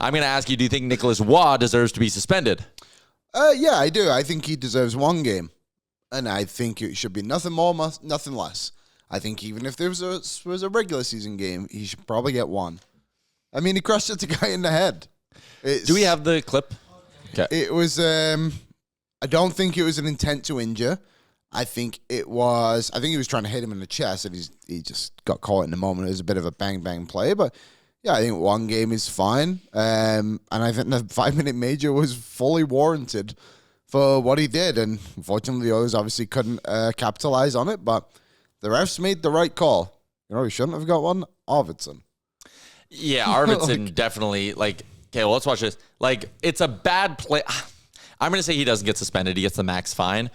I'm going to ask you, do you think Nicolas Roy deserves to be suspended? Yeah, I do. I think he deserves 1 game. And I think it should be nothing more, nothing less. I think even if there was a regular season game, he should probably get 1. I mean, he crushed the guy in the head. Do we have the clip? Okay. It was, I don't think it was an intent to injure. I think he was trying to hit him in the chest, and he just got caught in the moment. It was a bit of a bang-bang play, but yeah, I think 1 game is fine. And I think the 5-minute major was fully warranted for what he did, and unfortunately the others obviously couldn't capitalize on it, but the refs made the right call. You know, he shouldn't have got one. Arvidsson. Yeah, Arvidsson definitely, okay, well, let's watch this. It's a bad play. I'm going to say he doesn't get suspended. He gets the max fine.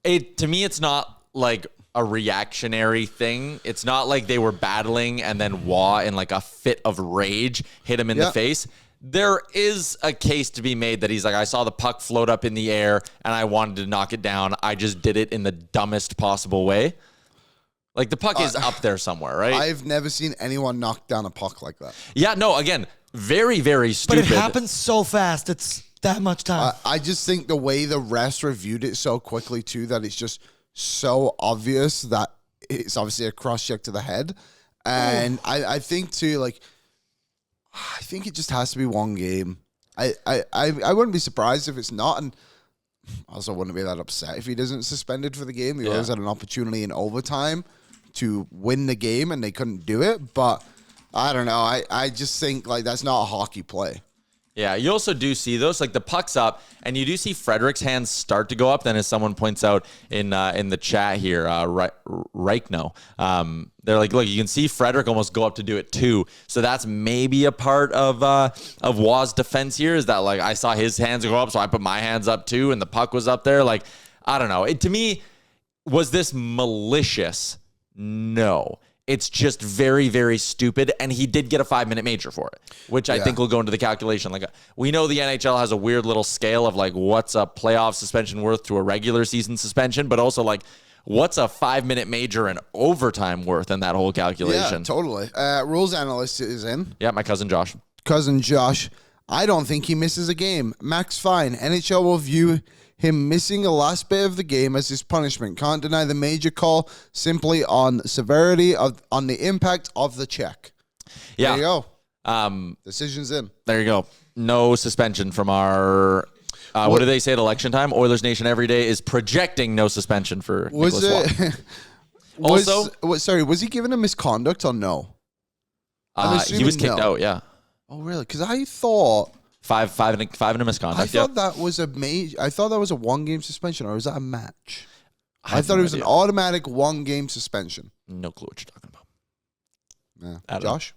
To me, it's not like a reactionary thing. It's not like they were battling and then Waugh in a fit of rage hit him in the face. There is a case to be made that he's like, I saw the puck float up in the air and I wanted to knock it down. I just did it in the dumbest possible way. The puck is up there somewhere, right? I've never seen anyone knock down a puck like that. Yeah, no, again, very, very stupid. But it happens so fast. It's that much time. I just think the way the refs reviewed it so quickly, too, that it's just so obvious that it's obviously a cross-check to the head. And I think, too, I think it just has to be 1 game. I wouldn't be surprised if it's not, and I also wouldn't be that upset if he isn't suspended for the game. He always had an opportunity in overtime to win the game, and they couldn't do it. But I don't know. I just think that's not a hockey play. Yeah, you also do see those, the puck's up, and you do see Frederic's hands start to go up. Then, as someone points out in the chat here, Reichno, they're like, look, you can see Frederic almost go up to do it too. So that's maybe a part of Waugh's defense here, is that I saw his hands go up, so I put my hands up too, and the puck was up there. I don't know. To me, was this malicious? No. It's just very, very stupid, and he did get a 5-minute major for it, which I think will go into the calculation. We know the NHL has a weird little scale of what's a playoff suspension worth to a regular season suspension, but also what's a 5-minute major and overtime worth in that whole calculation. Yeah, totally. Rules analyst is in. Yeah, my cousin Josh. I don't think he misses a game. Max fine. NHL will view him missing the last bit of the game as his punishment. Can't deny the major call simply on severity on the impact of the check. Yeah. There you go. Decision's in. There you go. No suspension from our... what do they say at election time? Oilers Nation every day is projecting no suspension for Nicolas Roy. Was he given a misconduct or no? He was kicked out, yeah. Oh, really? Because I thought... Five in a misconduct. I thought that was a 1-game suspension, or was that a match? I thought it was an automatic 1-game suspension. No clue what you're talking about. Yeah. Josh?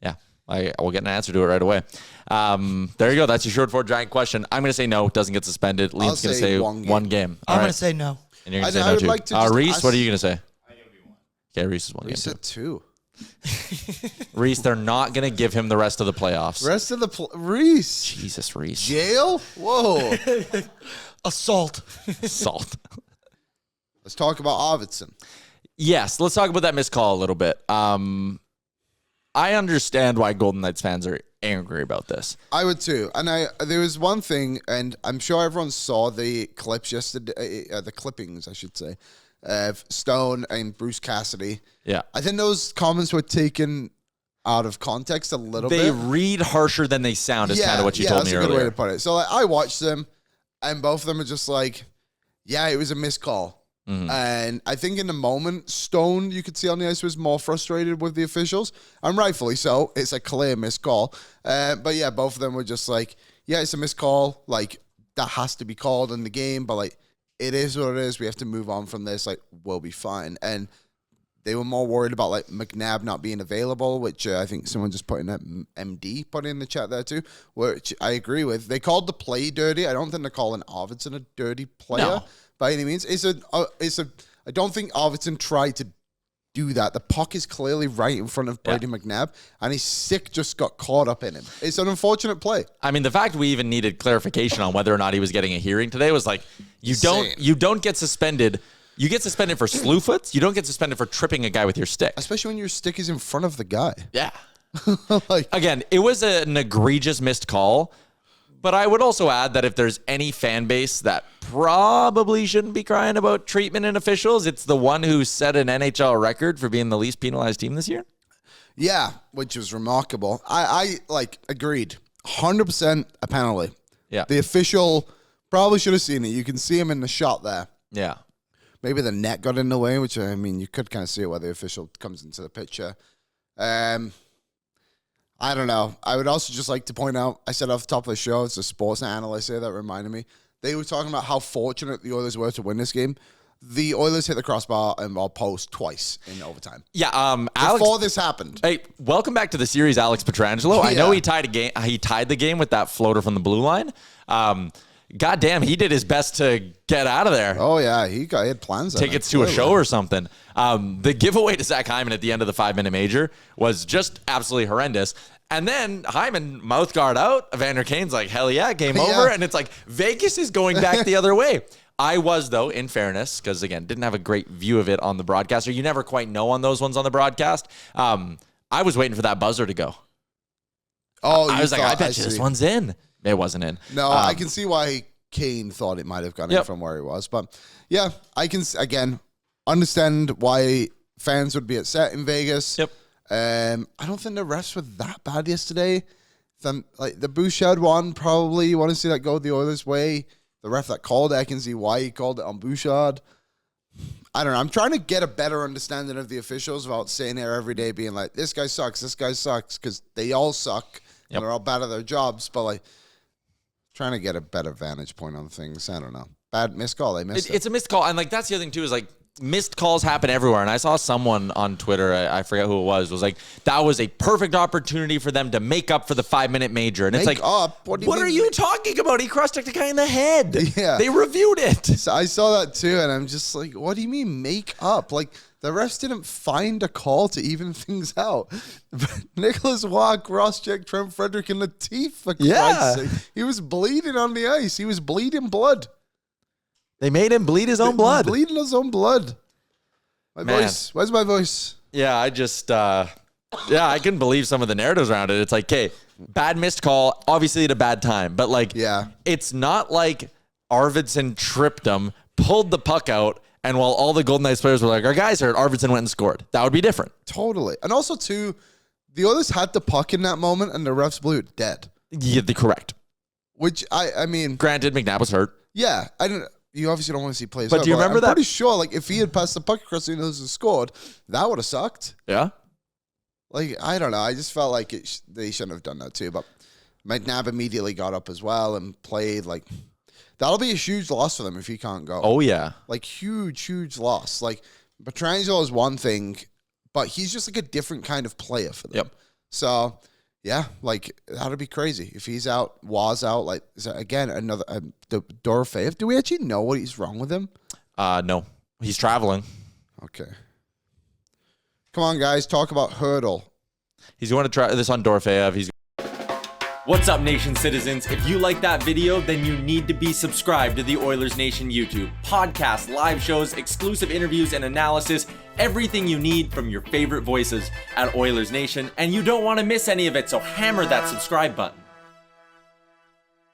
Yeah. I will get an answer to it right away. There you go. That's your short for giant question. I'm going to say no. Doesn't get suspended. Liam's going to say 1 game. I'm going to say no. And you're going to say no too. Reese, what are you going to say? I think it'll be 1. Okay, Reese is 1 game. Reese said 2. Reese, they're not going to give him the rest of the playoffs. Reese. Jesus, Reese. Jail? Whoa. Assault. Let's talk about Arvidsson. Yes, let's talk about that missed call a little bit. I understand why Golden Knights fans are angry about this. I would too. And there was one thing, and I'm sure everyone saw the clips yesterday, the clippings, I should say, of Stone and Bruce Cassidy. Yeah. I think those comments were taken out of context a little bit. They read harsher than they sound is kind of what you told me earlier. Yeah, that's a good way to put it. So I watched them, and both of them are just yeah, it was a missed call. Mm-hmm. And I think in the moment, Stone, you could see on the ice, was more frustrated with the officials, and rightfully so. It's a clear missed call. But yeah, both of them were just yeah, it's a missed call. That has to be called in the game, but it is what it is. We have to move on from this. We'll be fine. And they were more worried about McNabb not being available, which I think someone just put in that MD put in the chat there too, which I agree with. They called the play dirty. I don't think they're calling Arvidsson a dirty player by any means. I don't think Arvidsson tried to do that. The puck is clearly right in front of Brayden Mcnabb, and his stick just got caught up in him. It's an unfortunate play. I mean, the fact we even needed clarification on whether or not he was getting a hearing today was you don't get suspended. You get suspended for slew foots. You don't get suspended for tripping a guy with your stick. Especially when your stick is in front of the guy. Yeah. Like, Again, it was an egregious missed call, but I would also add that if there's any fan base that probably shouldn't be crying about treatment and officials, it's the one who set an NHL record for being the least penalized team this year. yeah, which was remarkable. I like agreed. 100% a penalty. Yeah. The official probably should have seen it. You can see him in the shot there. Yeah. Maybe the net got in the way, which, I mean, you could kind of see it where the official comes into the picture. I don't know. I would also just like to point out, I said off the top of the show, it's a sports analyst here that reminded me. They were talking about how fortunate the Oilers were to win this game. The Oilers hit the crossbar and post twice in overtime. Yeah, Before this happened. Hey, welcome back to the series, Alex Pietrangelo. I know he tied the game with that floater from the blue line. God damn, he did his best to get out of there. Oh, yeah. He had plans. Tickets to a show or something. The giveaway to Zach Hyman at the end of the 5-minute major was just absolutely horrendous. And then Hyman mouth guard out. Evander Kane's like, hell yeah, game over. And it's like, Vegas is going back the other way. I was, though, in fairness, because, again, didn't have a great view of it on the broadcast, or you never quite know on those ones on the broadcast. I was waiting for that buzzer to go. Oh, I was like, I bet you this one's in. It wasn't in. No, I can see why Kane thought it might have gone in from where he was. But, yeah, I can, again, understand why fans would be upset in Vegas. Yep. I don't think the refs were that bad yesterday. The Bouchard one, probably you want to see that go the Oilers' way. The ref that called it, I can see why he called it on Bouchard. I don't know. I'm trying to get a better understanding of the officials without sitting here every day being like, this guy sucks, because they all suck and they're all bad at their jobs. But, like, trying to get a better vantage point on things. I don't know. Bad missed call. They missed it. It's a missed call. And, like, that's the other thing, too, is, like, missed calls happen everywhere. And I saw someone on Twitter, I forget who it was like, that was a perfect opportunity for them to make up for the 5-minute major. And it's like, what are you talking about? He cross-checked a guy in the head. Yeah. They reviewed it. So I saw that too, and I'm just like, what do you mean make up? Like, the refs didn't find a call to even things out. Nicolas Roy cross-checked Trent Frederic in the teeth, for Christ's sake. He was bleeding on the ice. He was bleeding blood. They made him bleed his own blood. Bleeding his own blood. My voice. Where's my voice? Yeah, I just, I couldn't believe some of the narratives around it. It's like, okay, bad missed call, obviously at a bad time. But, like, it's not like Arvidsson tripped him, pulled the puck out, and while all the Golden Knights players were like, our guys hurt, Arvidsson went and scored. That would be different. Totally. And also, too, the others had the puck in that moment, and the refs blew it dead. Yeah, correct. Which, I mean... Granted, McNabb was hurt. Yeah, you obviously don't want to see plays. But do you remember that? I'm pretty sure, like, if he had passed the puck across the nose and scored, that would have sucked. Yeah. Like, I don't know. I just felt like they shouldn't have done that too. But McNabb immediately got up as well and played. Like, that'll be a huge loss for them if he can't go. Oh, yeah. Like, huge loss. Like, Pietrangelo is one thing, but he's just like a different kind of player for them. Yep. So, yeah, like, that'd be crazy. If he's out, Waz out, like, is that, again, another, the Dorofeyev, do we actually know what he's wrong with him? No. He's traveling. Okay. Come on, guys, talk about Hurdle. He's going to try this on Dorofeyev. What's up, Nation citizens? If you like that video, then you need to be subscribed to the Oilers Nation YouTube. Podcasts, live shows, exclusive interviews, and analysis. Everything you need from your favorite voices at Oilers Nation. And you don't want to miss any of it, so hammer that subscribe button.